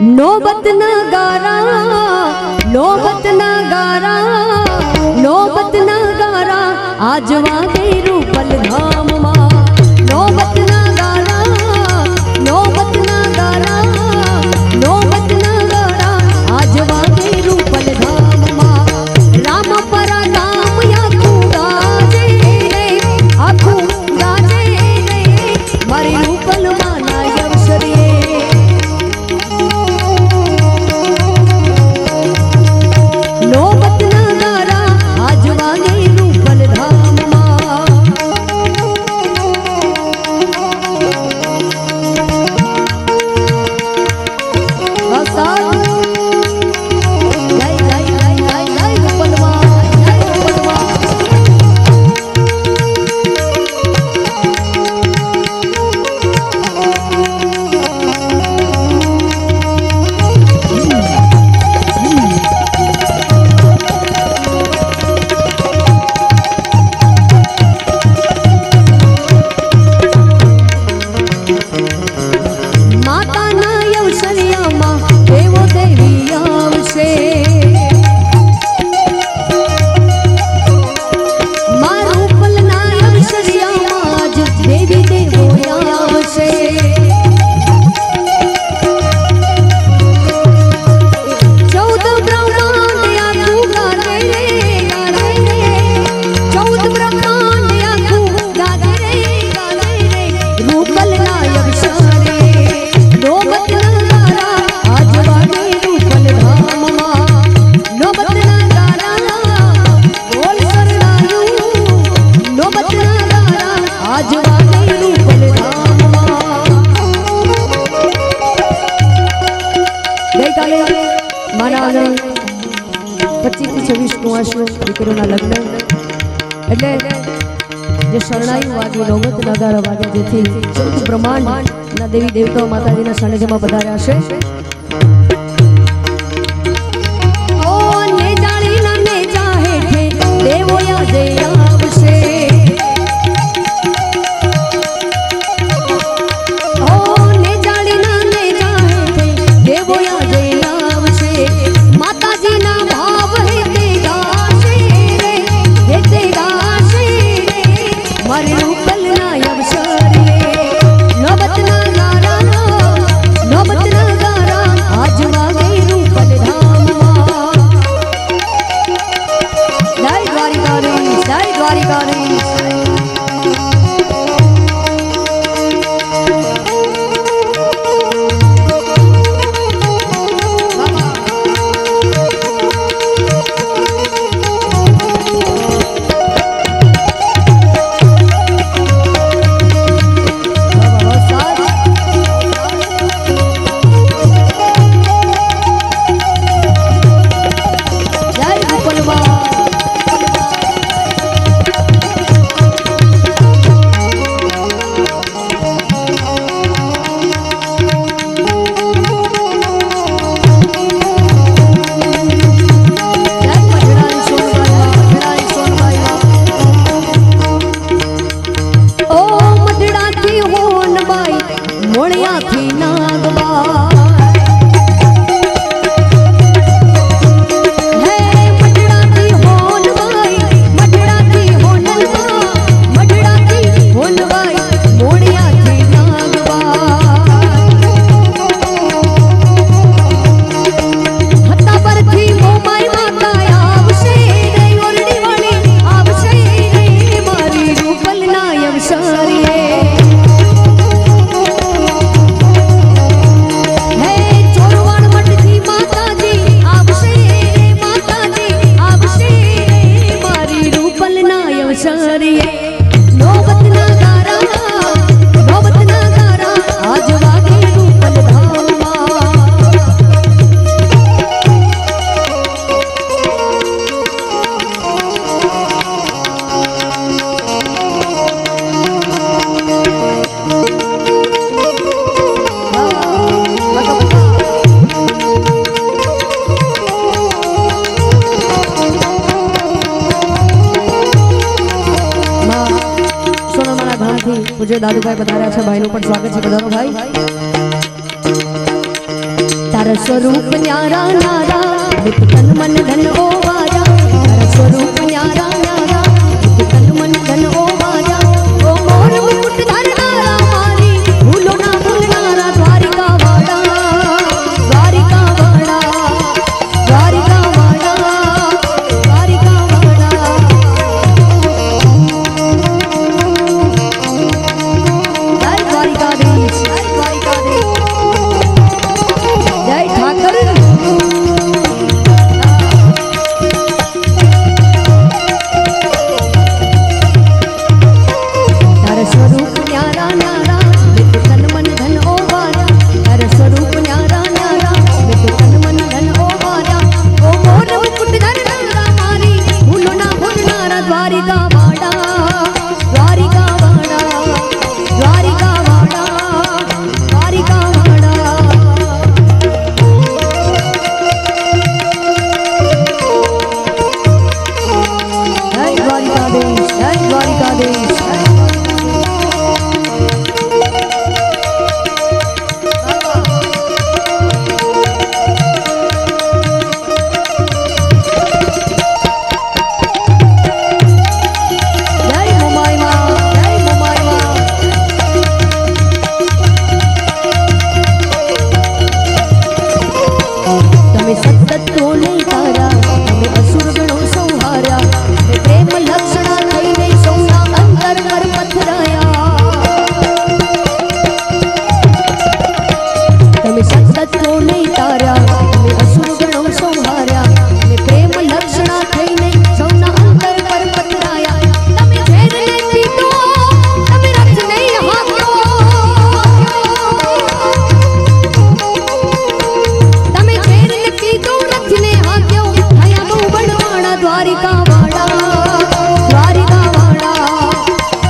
नौबत नगारा नौबत नगारा नौबत नगारा आज वागे रूपल धाम मां नौबत नगारा नौबत नगारा नौबत नगारा आज वागे रूपल धाम मां राम परा नाम आखू गाजे रे आखू गाजे रे मारी रूपल माना अवसरे नौबत नगारा आज वागे रूपल धाम मां मारा 25 થી 26 કુંવાશો દીકરીઓના લગ્ન એટલે જે શરણાઈ વાગી નૌબત નગારા વાગ્યા જેથી ચૌદ બ્રહ્માંડના દેવી દેવતાઓ માતાજીના સાનિધ્યમાં પધાર્યા છે ઓ ને જાણી ના ને ચાહે છે દેવો યાદે આવશે ઓ ને જાણી ના ને ચાહે છે દેવો યાદે माताजीना भाव हेते गाशे रे हेते गाशे रे मारे रूपलना अवसर रे नौबत नगारा नौबत नगारा आज वागे रूपल धाम मां जय द्वारिकाधीश जय द्वारिकाधीश પૂજ્ય દાદુભાઈ પધાર્યા છે ભાઈનું પણ સ્વાગત છે પધારો ભાઈ તારા તારા સ્વરૂપ ન્યારા ન્યારા વિત તન મન ધન ઓ વાજા તારા સ્વરૂપ ન્યારા ન્યારા વિત તન મન ધન ઓ વાજા ઓ મોર મુકુટ ધરનારા મારી ભૂલો ના ભૂલનારા દ્વારિકા વાળા દ્વારિકા વાળા દ્વારિકા વાળા દ્વારિકા વાળા જય દ્વારિકાધીશ જય દ્વારિકાધીશ જય ઠાકર તારા સ્વરૂપ ન્યારા ન્યારા વિત તન મન ધન ઓ વાજા તારા સ્વરૂપ ન્યારા ન્યારા વિત તન મન ધન ઓ વાજા ઓ મોર મુકુટ ધરનારા મારી ભૂલો ના ભૂલનારા દ્વારિકા વાળા દ્વારિકા વાળા દ્વારિકા વાળા દ્વારિકા વાળા જય દ્વારિકાધીશ જય દ્વારિકાધીશ જય મુંબઈ માં જય મુંબઈ માં તમે સતત તોલે તારા તમે અસુર ગણો સંહાર્યા તમે પ્રેમ લક્ષણા થઈને સૌના અંતર પર પથરાયા તમે સતત તોલે તારા તમે અસુર ગણો સંહાર્યા તમે પ્રેમ લક્ષણા થઈને સૌના અંતર પર પથરાયા તમે ઝેરને પીધો તમે રથને હાંક્યો તમે ઝેરને પીધો રથને હાંક્યો થયા બહુ બળવાળા દ્વારિકા વાળા દ્વારિકા વાળા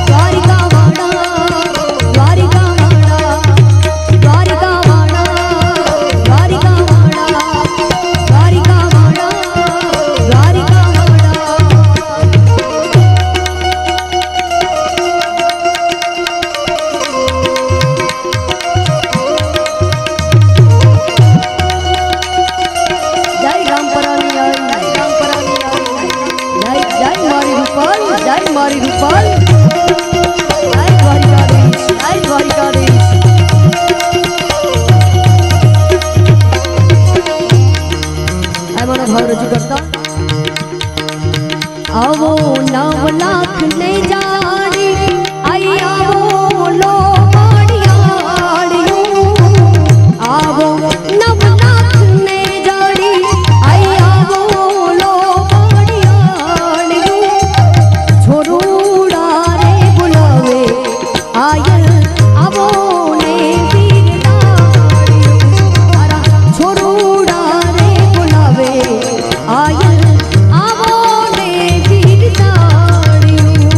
દ્વારિકા વાળા દ્વારિકા વાળા દ્વારિકા વાળા દ્વારિકા વાળા દ્વારિકા વાળા દ્વારિકા વાળા જય રામપરાની જય રામપરાની જય જય મારી રૂપાલ જય મારી રૂપાલ જય દ્વારિકાધીશ જય દ્વારિકાધીશ આમાંનો ભાવ રજૂ કરતા આવો નામ લાખ ને જાણી આઈ આવો લો માડિયાળિયું આવો નવ લાખ ને જાણી આઈ આવો લો માડિયાળિયું છોરુડા રે બોલાવે આયલ આવો ને વીરદાળિયું તારા છોરુડા રે બોલાવે આયલ આવો ને વીરદાળિયું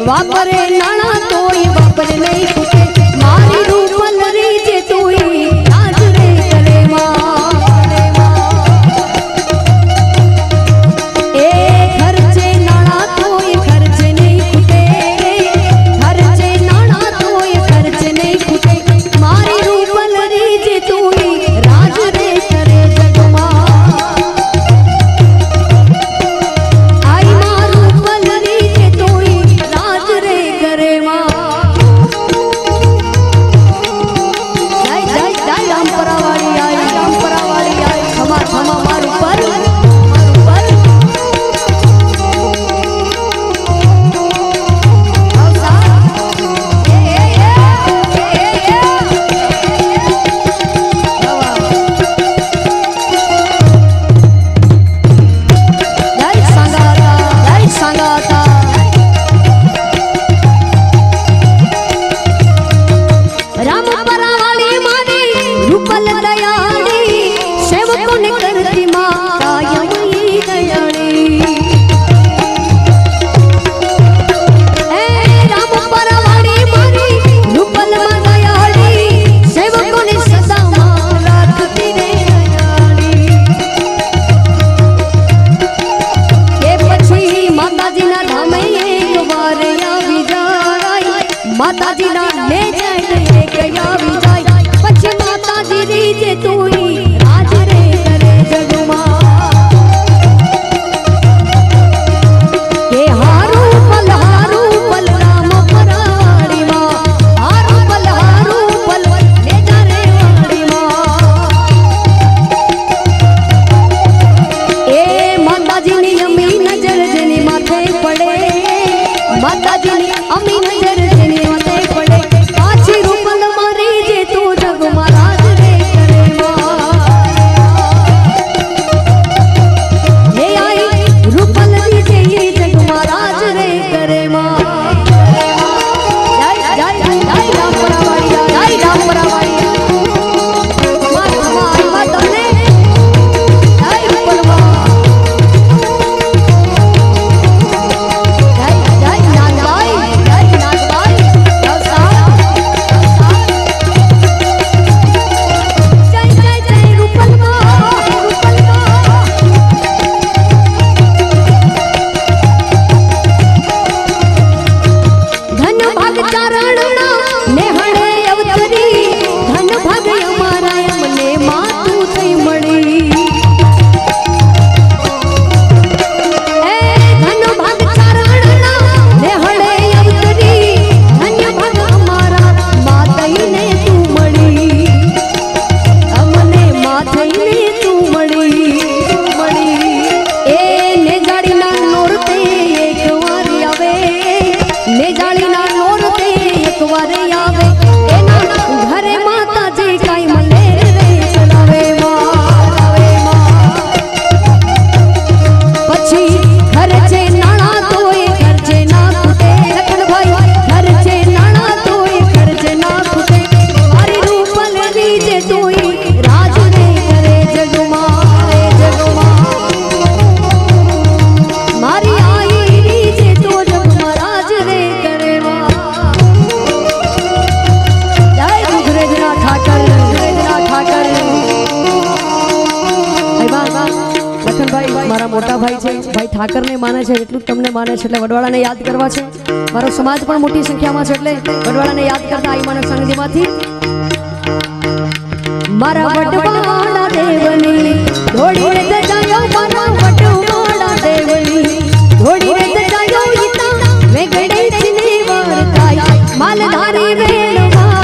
વાપરે નાણા તોય વાપરે નહીં ખૂટે મારી રૂપલ રીજે તોય રાજ રે કરે માં એ ખર્ચે નાણા તોય ખર્ચે નહીં ખૂટે ખર્ચે નાણા તોય ખર્ચે નહીં ખૂટે મારી રૂપલ રીજે તોય રાજ રે કરે જગમાં આઈ મારું રૂપલ રીજે તોય રાજ રે કરે માં જય જય જય રામપરા વાળી આઈ ખમા ખમા મારું પર माताजी ना ले जाए लेके आवी जाए पछी माताजी रीजे तोई राज रे करे जगमा के हारू पल राम पराड़ी मां हारू पल ले जा रे वाड़ी मां ए माताजी नी अमी नजर जेनी माथे पड़े माताजी नी अमी नजर મોટા ભાઈ છે ભાઈ ઠાકર ને માને છે એટલું તમને માને છે એટલે વડવાળાને યાદ કરવા છે મારો સમાજ પણ મોટી સંખ્યામાં છે એટલે વડવાળાને યાદ કરતા આઈ માનવ સંગીમાંથી મારા વડવાળા દેવની ધોડી રે જાયો મારા વડવાળા દેવની ધોડી રે જાયો ઈતા વેગડે ચીને વારતાઈ માલધારી વેણવા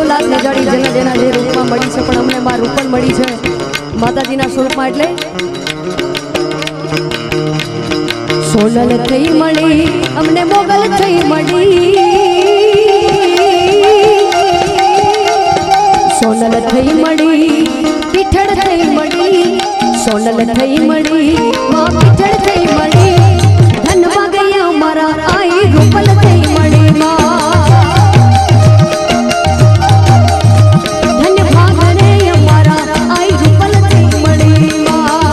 લાખ ને જડી જેના જેના જે રૂપમાં મળી છે પણ અમને માં રૂપણ મળી છે માતાજીના સ્વરૂપમાં એટલે સોનલ થઈ મળી અમને મોગલ થઈ મળી સોનલ થઈ મળી પીઠળ થઈ મળી સોનલ થઈ મળી માં પીઠળ થઈ મળી ધનમાં ગયા મારા આઈ રૂપલ થઈ મળી માં ધન્ય ભાગને અમારા આઈ રૂપલ થઈ મળી માં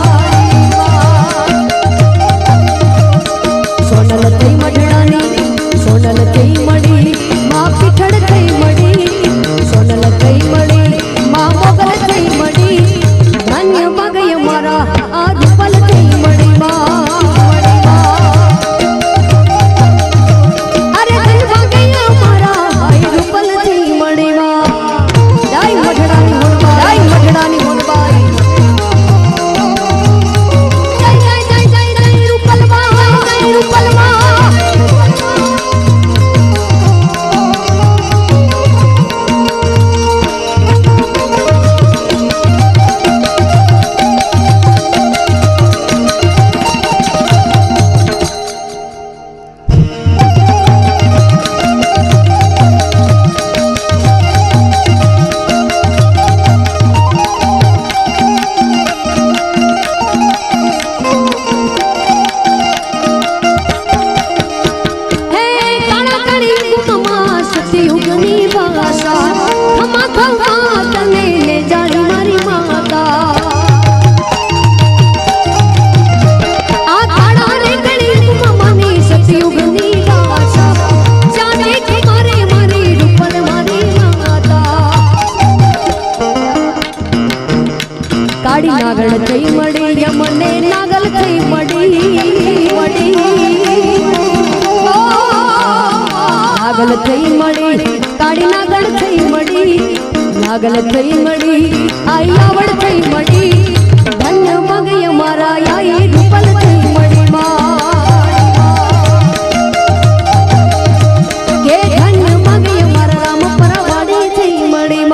સોનલ થઈ મઢડાની સોનલ થઈ મળી માં પીઠળ થઈ મળી સોનલ થઈ મળી માં મોગલ થઈ મળી ધન્ય ભાગય મારા આ રૂપલ થઈ મળી કાળી નાગલ થઈ મળી યમને નાગલ થઈ મળી નાગલ થઈ મળી કાળી નાગલ થઈ મળી નાગલ થઈ મળી આઈ આવડ થઈ મળી ધન્ય મગય મારા આઈ રૂપલ થઈ મળી કે ધન્ય મગય મારા રામ પરવાડી થઈ મળી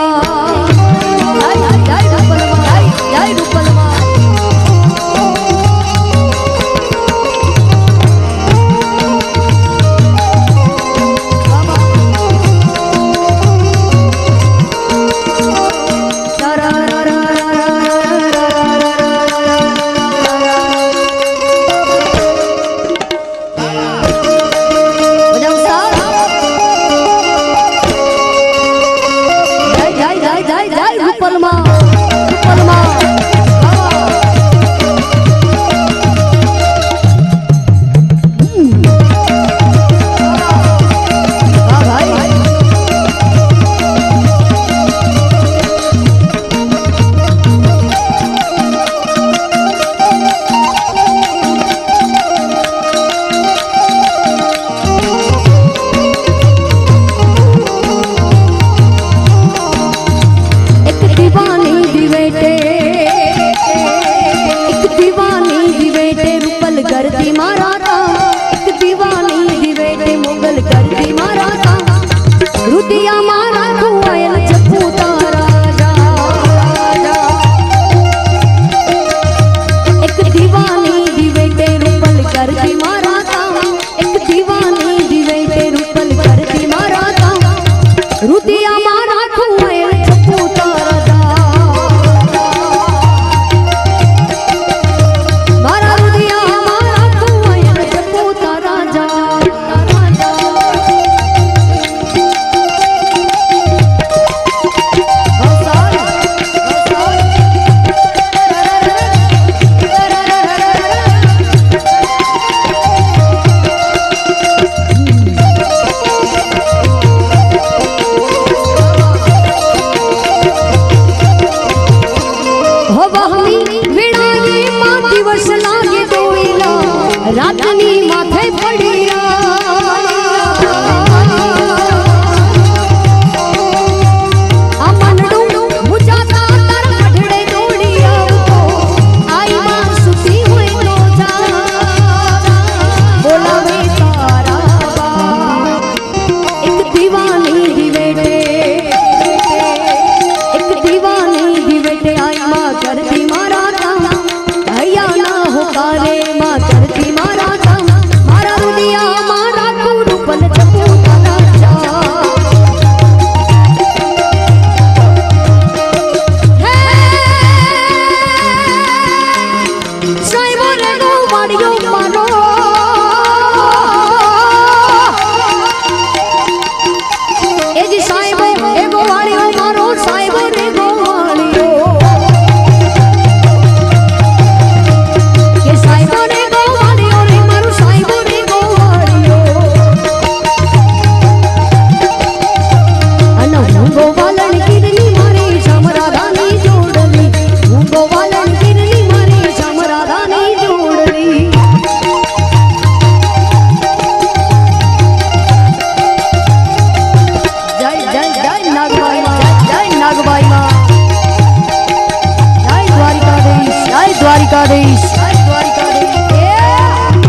દ્વારિકાધીશ જય દ્વારિકાધીશ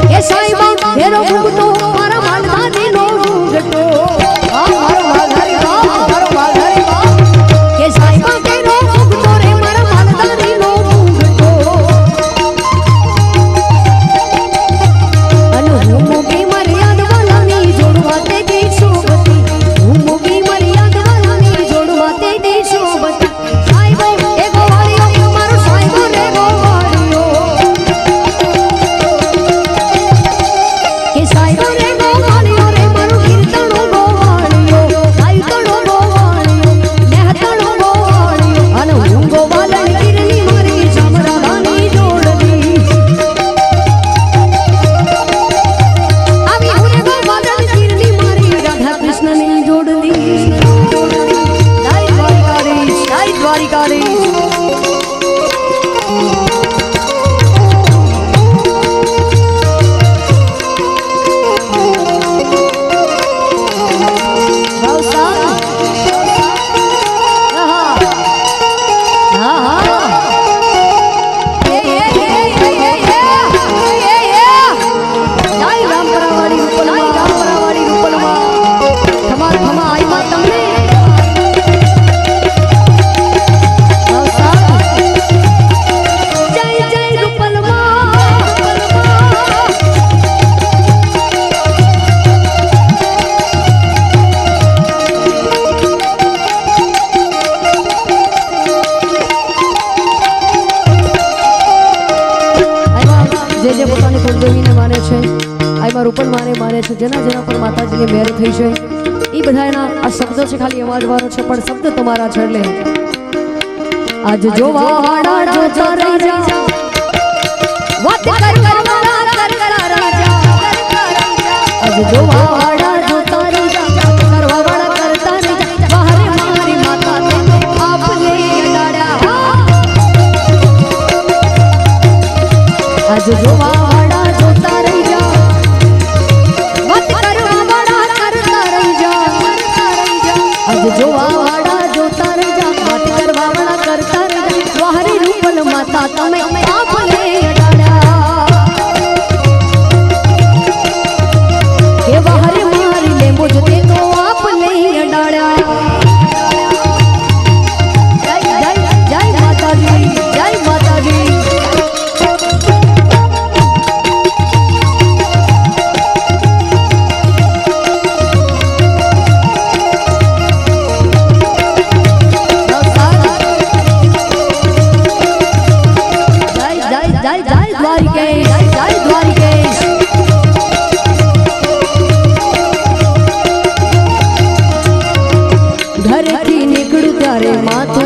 એ સાઈબા ઘેરો ઘૂંઘટો મારા માલધારીનો ઘૂંઘટો મારો માલધારી બાપ મારો માલધારી બાપ એ સાઈબા ઘેરો ઘૂંઘટો રે મારા માલધારીનો ઘૂંઘટો અને હું મોગી મર્યાદ વાલાની જોડવા તે દેશો બતી હું મોગી મર્યાદ વાલાની જોડવા તે દેશો બતી સાઈબા એ ગોવાળીઓ મારો સાઈબો રે ગોવાળીઓ કે સાઈબો રે ગોવાળીઓ રે મારું કીર્તનો ગોવાળીઓ સાઈતણો ગોવાળીઓ મહેતણો ગોવાળીઓ અને હું ગોવાળણ કીરની મારી સમરાવાની જોડવી આવી હું ગોવાળણ કીરની મારી રાધા કૃષ્ણની જોડવી જય દ્વારિકાધીશ જય દ્વારિકાધીશ જે પોતાની કુળદેવીને માને છે આમાં રૂપલ માને છે જેના જેના પર માતાજીની મહેર થઈ છે એ બધાના આ શબ્દો છે ખાલી અવાજ વાળો છે પણ શબ્દ તમારા છે એટલે આજ જોવા વાળા જોતા રહી જા વાત કરવાવાળા કરતા રહી જા આજ જોવા વાળા જોતા રહી જા કરવાવાળા કરતા રહી જા બહાર મારી માતા તને આપને અડાડ્યા આજ જોવા વાળા જોતા રહી જા વાત કરવાવાળા કરતા રહી જા આજ જોવા વાળા જોતા રહી જા વાત કરવાવાળા કરતા રહી જા વાહરી રૂપલ માતા તમે આપને અડાડ્યા એ વાહરે મારી લે મુજતે તો આપને અડાડ્યા જય જય જય માતાજી જય માતાજી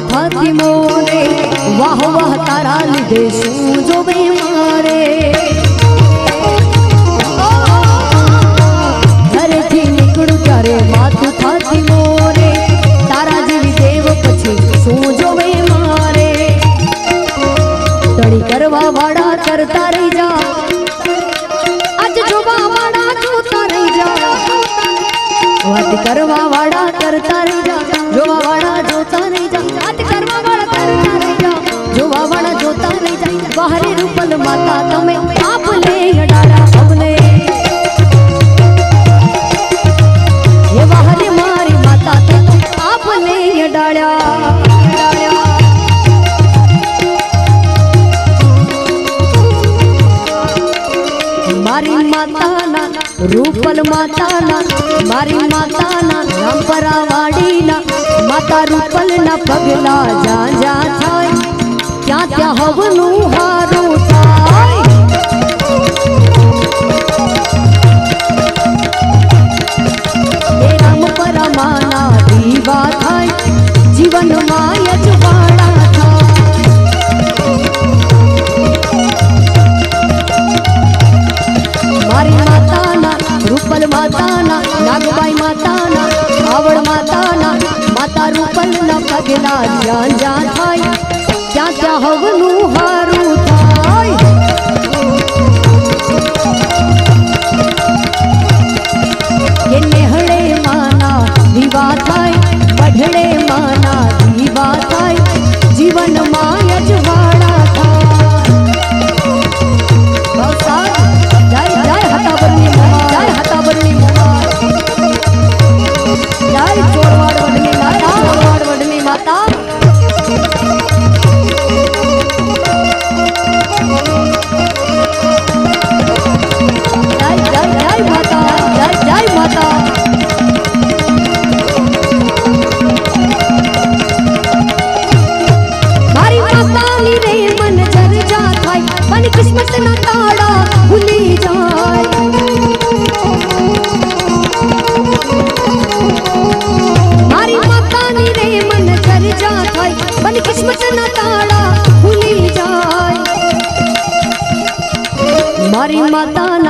થાતી મોરે વાહ વાહ તારા લીધે શું જોવે મારે ઘરેથી નીકળું ત્યારે માથું થાતી મોરે તારા જેવી દેવ પછી શું જોવે મારે તણી કરવા વાળા કરતા રહી જા આજ જોવા વાળા જોતા રહી જા વાત કરવા વાળા કરતા રહી જા જોવા વાળા જોતા રહી જા વાત કરવા વાળા કરતા રહી જા જોવા વાળા જોતા રહી જા બહારે રૂપલ માતા તમે આપને અડાડા અમને એ બહારે મારી માતા તમે આપને અડાડ્યા મારી માતાના રૂપલ માતાના મારી માતાના રામપરા વાડીના માતા રૂપલના પગલા જ્યાં જ્યાં થાય ત્યાં ત્યાં હવનું હારું થાય એ રામપરા માના દીવા થાય જીવનમાં યજવાળા થાય મારી માતાના રૂપલ માતાના નાગબાઈ માતાના આવડ માતાના માતા રૂપલના પગલા જ્યાં જ્યાં થાય ત્યાં ત્યાં હવનું હારું થાય એ નેહળે માના વિવાહ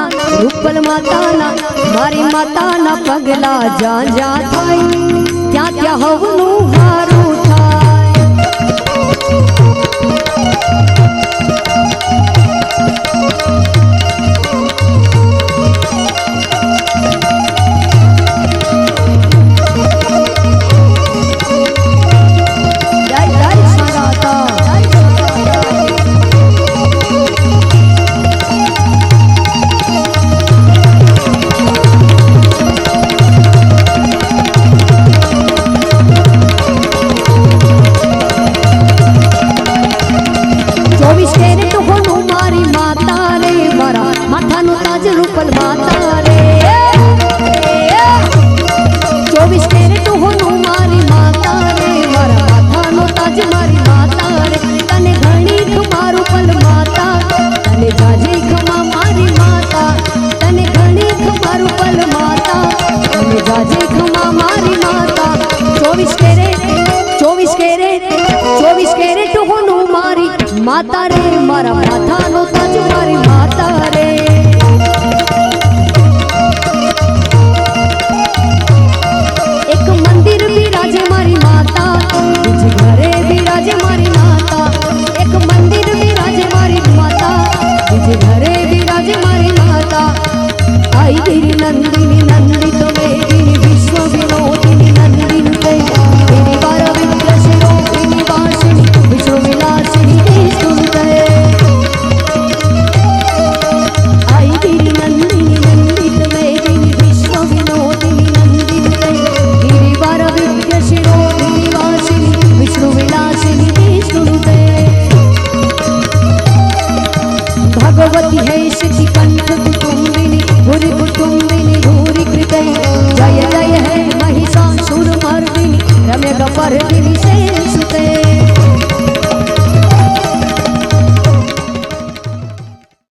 માતાના રૂપલ માતાના મારી માતાના પગલા જ્યાં જ્યાં થાય ત્યાં ત્યાં હવનું હારું થાય રૂપલ માતા રે 24 કેરેટ હોનું મારી માતા રે મારા માથાનો તાજ મારી માતા રે તને ઘણી ખમા રૂપલ માતા તને જાજી ખમા મારી માતા તને ઘણી ખમા રૂપલ માતા તને જાજી ખમા મારી માતા 24 કેરેટ હોનું મારી માતા રે મારા માથાનો તાજ મારી માતા રે नंदिनी नंदित मेदिनी विश्व विनोदिनी नंदिनी तेरी बार विद्रशिरोहिणी वासिनी विष्णु विलासिनी विष्णुते आई तेरी नंदिनी नंदित मेदिनी विश्व विनोदिनी नंदिनी तेरी बार विद्रशिरोहिणी वासिनी विष्णु विलासिनी विष्णुते भगवती है शक्ति कंठ कुटुंबिनी भूरि कुटुंबिनी भूरि कृते जय जय है महिषासुर मर्दिनी रम्य गपर्दिनी से